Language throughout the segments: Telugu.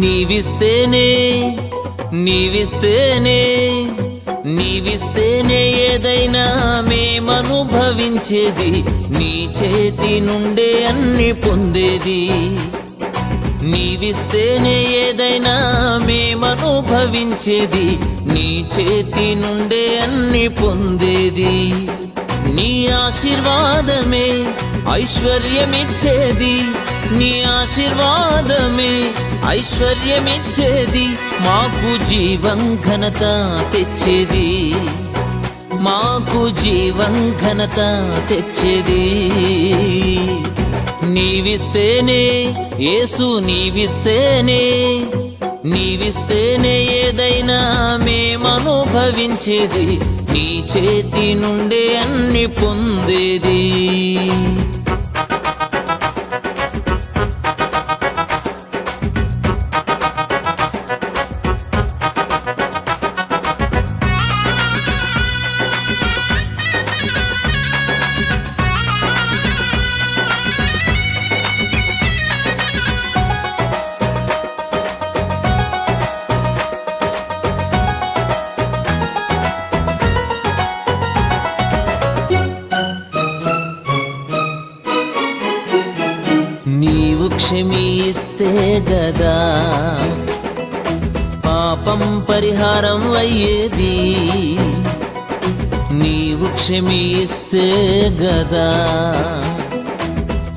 నీవిస్తేనే నీవిస్తేనే నీవిస్తేనే ఏదైనా మేమనుభవించేది, నీ చేతి నుండే అన్ని పొందేది. నీవిస్తేనే ఏదైనా మేమనుభవించేది, నీ చేతి నుండే అన్ని పొందేది. నీ ఆశీర్వాదమే ఐశ్వర్యమిచ్చేది, నీ ఆశీర్వాదమే ఐశ్వర్యమిచ్చేది. మాకు జీవం ఘనత తెచ్చేది, మాకు జీవం ఘనత తెచ్చేది. నీవిస్తేనే యేసు, నీవిస్తేనే నీవిస్తేనే ఏదైనా మేమనుభవించేది, నీ చేతి నుండే అన్ని పొందేది. నీవు క్షమిస్తే గదా పాపం పరిహారం అయ్యేది, నీవు క్షమిస్తే గదా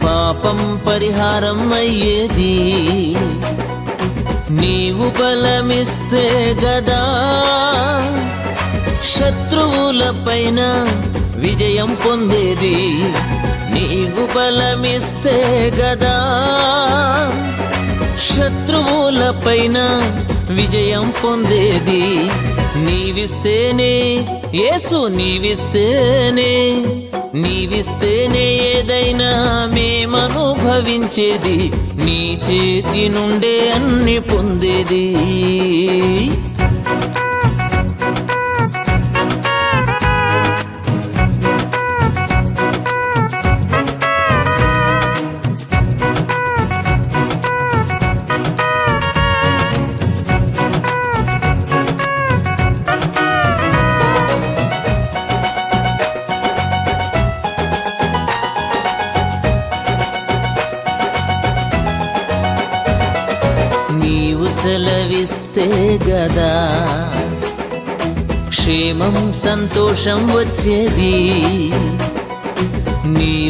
పాపం పరిహారం అయ్యేది. నీవు బలమిస్తే గదా శత్రువులపైన విజయం పొందేది, నీవు బలమిస్తే గదా శత్రువులపైన విజయం పొందేది. నీవిస్తేనే యేసు, నీవిస్తేనే నీవిస్తేనే ఏదైనా మేమనుభవించేది, నీ చేతి నుండే అన్ని పొందేది. నీవు సెలవిస్తే గదా క్షేమం సంతోషం వచ్చేది, నీవు